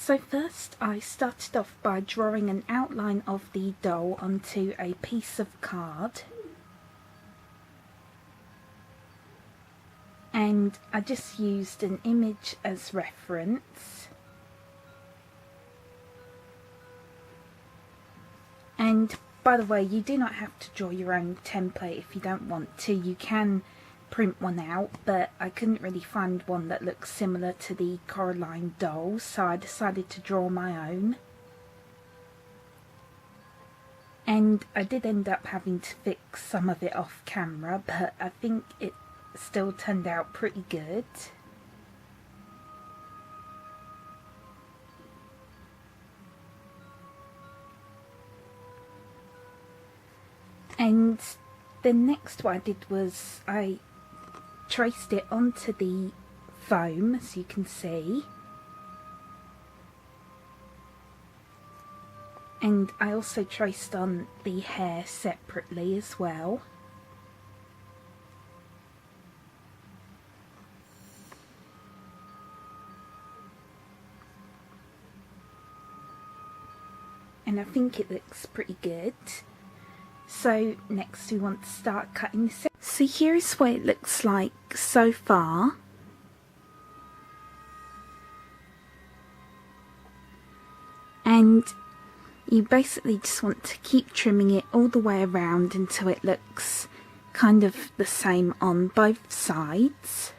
So first I started off by drawing an outline of the doll onto a piece of card, and I just used an image as reference, and by the way, you do not have to draw your own template if you don't want to. You can print one out, but I couldn't really find one that looks similar to the Coraline doll, so I decided to draw my own. And I did end up having to fix some of it off camera, but I think it still turned out pretty good. And the next what I did was I traced it onto the foam, as you can see, and I also traced on the hair separately as well. And I think it looks pretty good. So next we want to start cutting this out. So here's what it looks like so far. And you basically just want to keep trimming it all the way around until it looks kind of the same on both sides.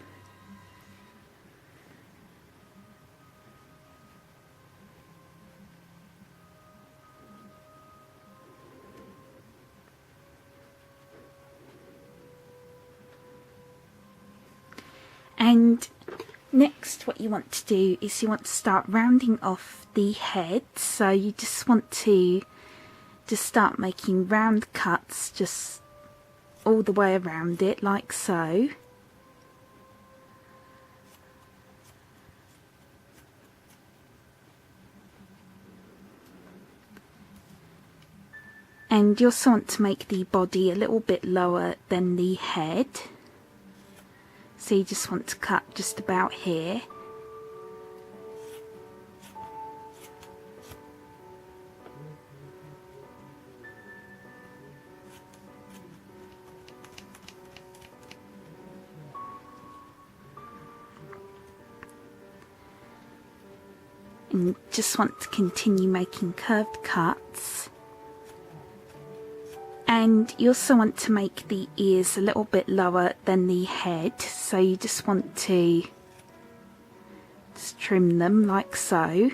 And next what you want to do is you want to start rounding off the head. So you just want to start making round cuts just all the way around it, like so. And you also want to make the body a little bit lower than the head. So you just want to cut just about here. And just want to continue making curved cuts. And you also want to make the ears a little bit lower than the head, so you just want to just trim them like so.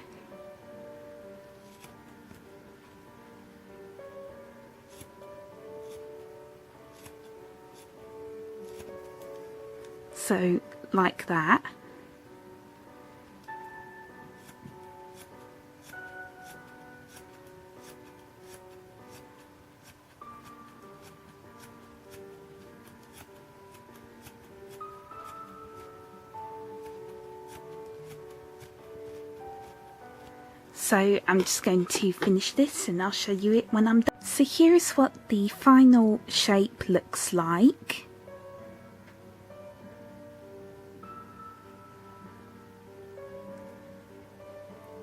So like that. So I'm just going to finish this and I'll show you it when I'm done. So here's what the final shape looks like.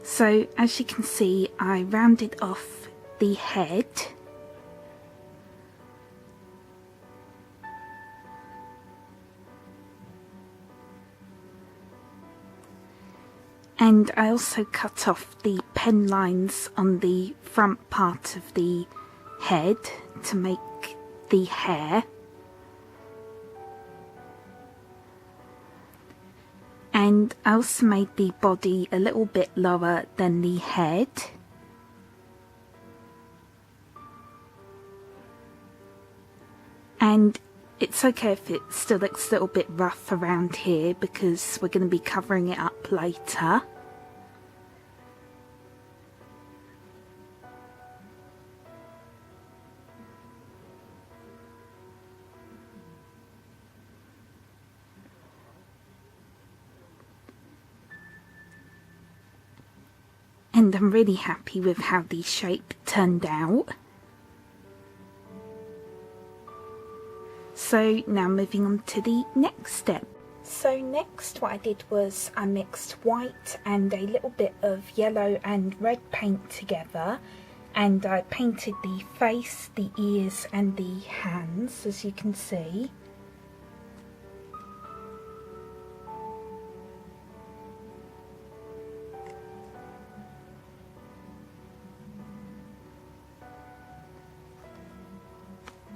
So as you can see, I rounded off the head. And I also cut off the pen lines on the front part of the head to make the hair. And I also made the body a little bit lower than the head. And it's okay if it still looks a little bit rough around here because we're going to be covering it up later. And I'm really happy with how the shape turned out. So now moving on to the next step. So next what I did was I mixed white and a little bit of yellow and red paint together, and I painted the face, the ears and the hands, as you can see.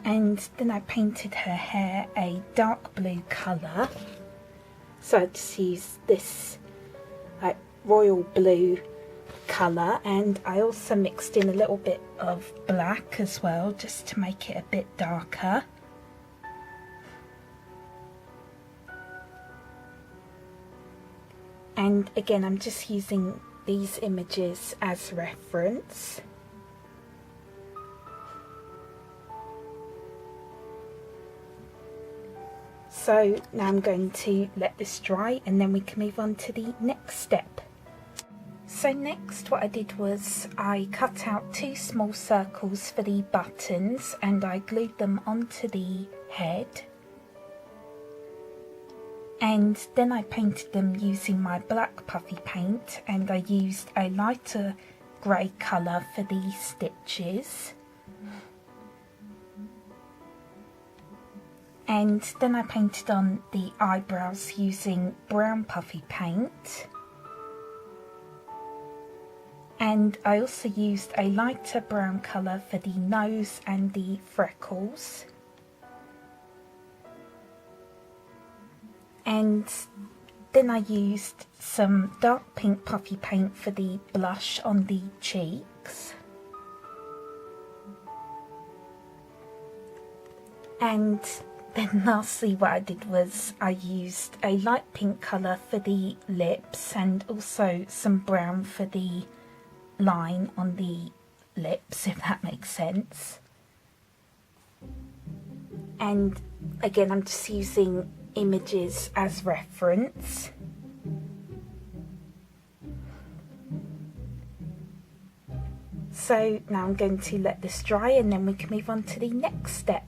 And then I painted her hair a dark blue colour. So I just used this royal blue colour, and I also mixed in a little bit of black as well, just to make it a bit darker. And again, I'm just using these images as reference. So now I'm going to let this dry, and then we can move on to the next step. So next what I did was I cut out 2 small circles for the buttons, and I glued them onto the head. And then I painted them using my black puffy paint, and I used a lighter grey colour for the stitches. And then I painted on the eyebrows using brown puffy paint. And I also used a lighter brown colour for the nose and the freckles. And then I used some dark pink puffy paint for the blush on the cheeks. And then lastly what I did was I used a light pink colour for the lips, and also some brown for the line on the lips, if that makes sense. And again, I'm just using images as reference. So now I'm going to let this dry, and then we can move on to the next step.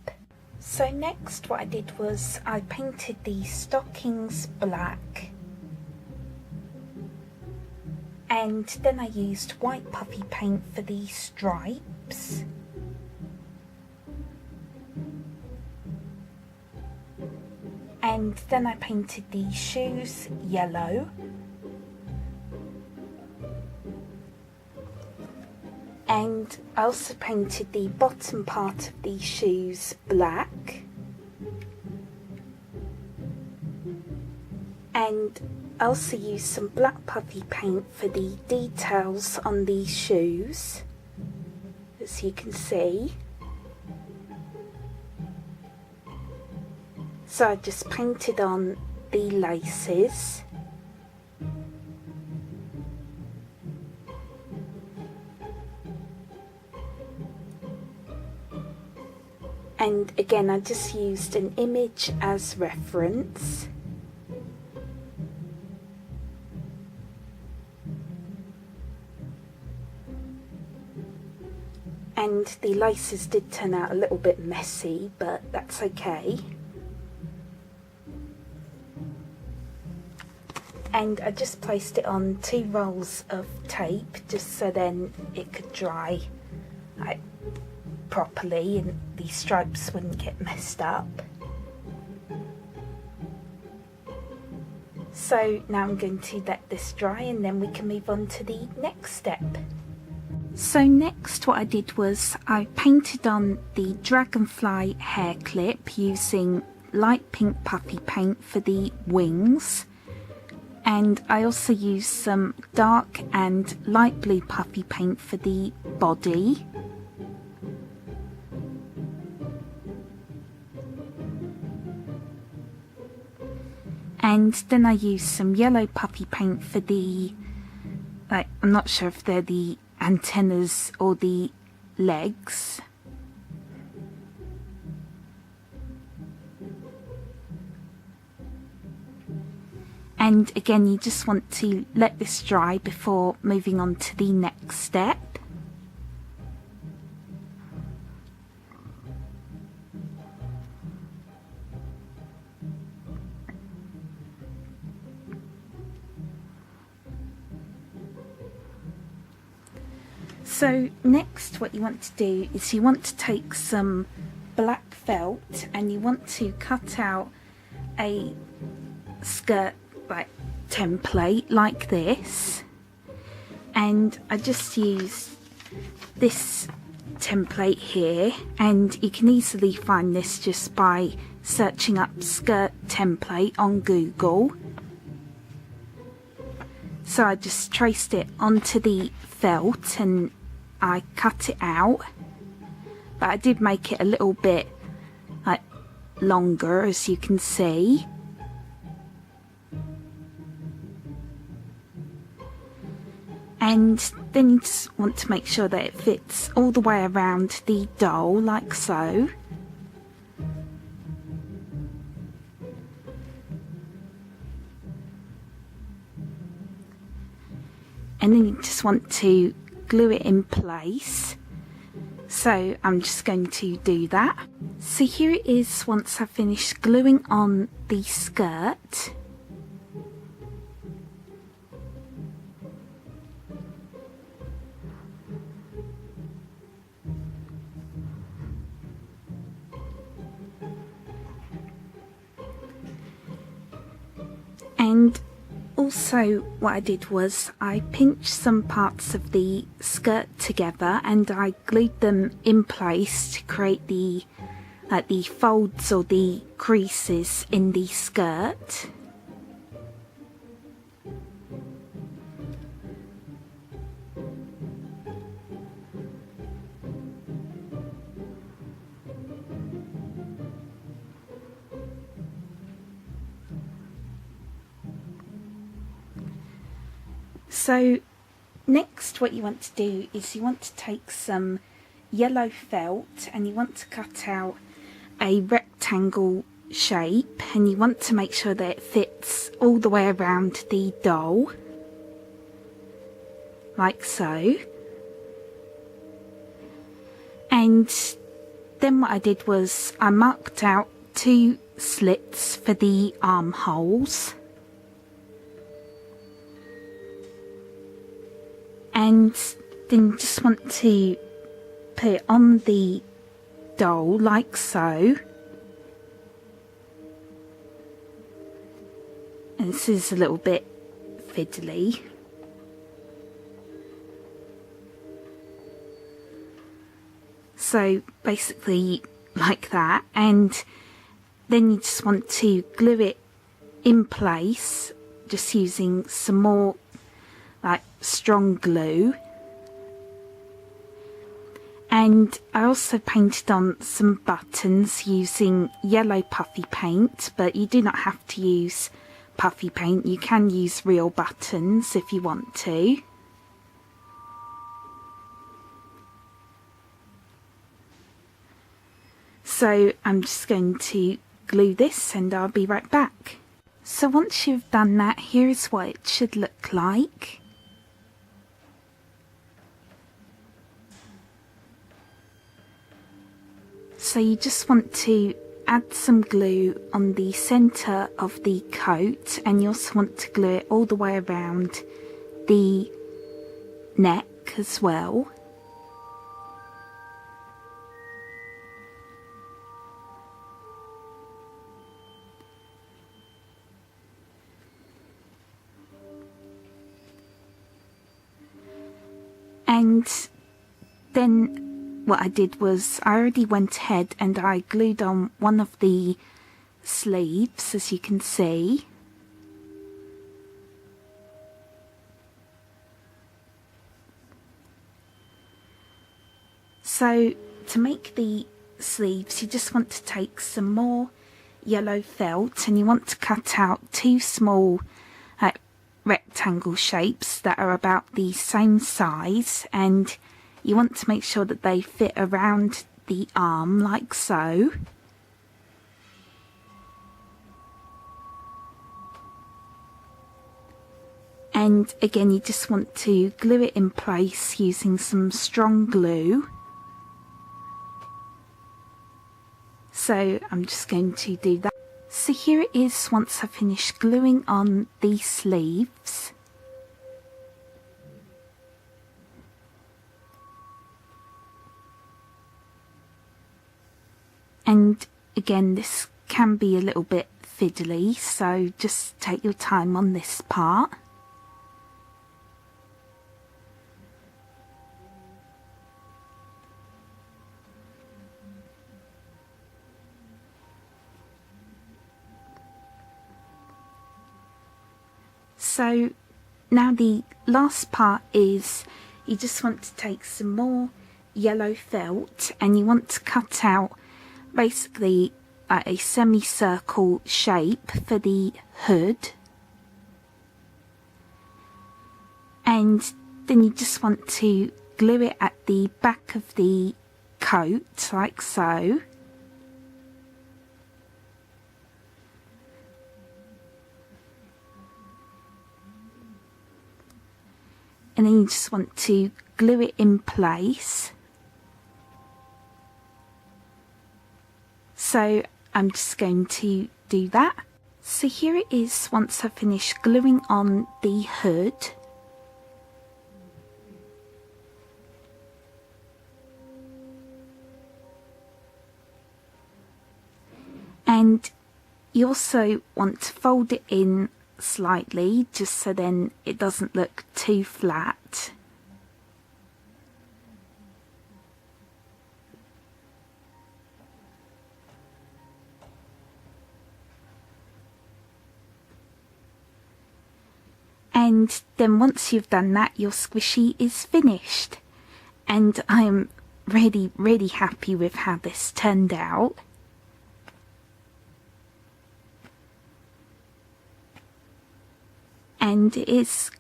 So next what I did was I painted the stockings black, and then I used white puffy paint for the stripes. And then I painted the shoes yellow. And I also painted the bottom part of the shoes black. And I also used some black puffy paint for the details on the shoes, as you can see. So I just painted on the laces. And again, I just used an image as reference. And the laces did turn out a little bit messy, but that's okay. And I just placed it on 2 rolls of tape, just so then it could dry properly and the stripes wouldn't get messed up. So now I'm going to let this dry, and then we can move on to the next step. So next what I did was I painted on the dragonfly hair clip using light pink puffy paint for the wings. And I also used some dark and light blue puffy paint for the body. And then I used some yellow puffy paint for the, I'm not sure if they're the antennas or the legs. And again, you just want to let this dry before moving on to the next step. So next what you want to do is you want to take some black felt and you want to cut out a skirt like template like this, and I just used this template here, and you can easily find this just by searching up skirt template on Google. So I just traced it onto the felt and I cut it out, but I did make it a little bit like longer, as you can see. And then you just want to make sure that it fits all the way around the doll like so. And then you just want to glue it in place. So I'm just going to do that. So here it is once I've finished gluing on the skirt. And also what I did was I pinched some parts of the skirt together and I glued them in place to create the folds or the creases in the skirt. So next what you want to do is you want to take some yellow felt and you want to cut out a rectangle shape, and you want to make sure that it fits all the way around the doll like so. And then what I did was I marked out 2 slits for the armholes. And then you just want to put it on the doll like so. And this is a little bit fiddly. So basically like that, and then you just want to glue it in place just using some more like strong glue. And I also painted on some buttons using yellow puffy paint, but you do not have to use puffy paint, you can use real buttons if you want to. So I'm just going to glue this and I'll be right back. So once you've done that, here's what it should look like. So you just want to add some glue on the centre of the coat, and you also want to glue it all the way around the neck as well. And then what I did was I already went ahead and I glued on one of the sleeves, as you can see. So to make the sleeves, you just want to take some more yellow felt and you want to cut out 2 small rectangle shapes that are about the same size, and you want to make sure that they fit around the arm like so. And again, you just want to glue it in place using some strong glue. So I'm just going to do that. So here it is once I've finished gluing on the sleeves. And again, this can be a little bit fiddly, so just take your time on this part. So now the last part is you just want to take some more yellow felt and you want to cut out basically a semicircle shape for the hood, and then you just want to glue it at the back of the coat like so. And then you just want to glue it in place. So I'm just going to do that. So here it is once I've finished gluing on the hood. And you also want to fold it in slightly, just so then it doesn't look too flat. And then once you've done that, your squishy is finished. And I'm really happy with how this turned out. And it is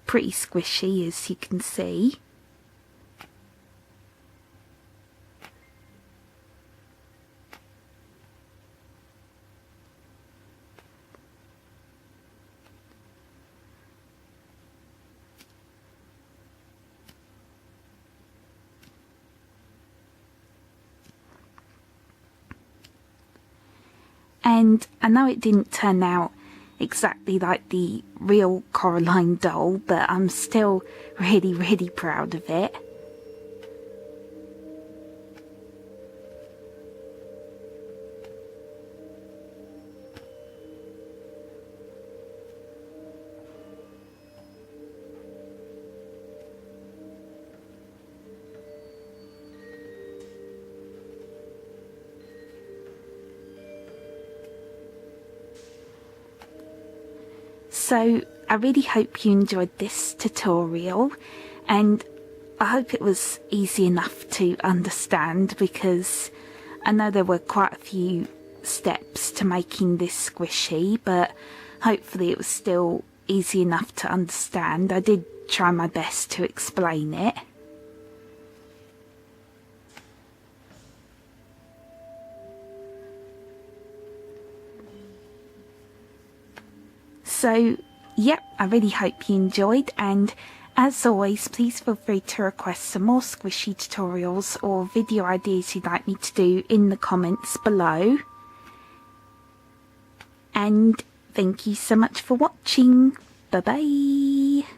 pretty squishy, as you can see. And I know it didn't turn out exactly like the real Coraline doll, but I'm still really proud of it. So I really hope you enjoyed this tutorial, and I hope it was easy enough to understand, because I know there were quite a few steps to making this squishy, but hopefully it was still easy enough to understand. I did try my best to explain it. So, yep, I really hope you enjoyed, and as always, please feel free to request some more squishy tutorials or video ideas you'd like me to do in the comments below. And thank you so much for watching. Bye bye.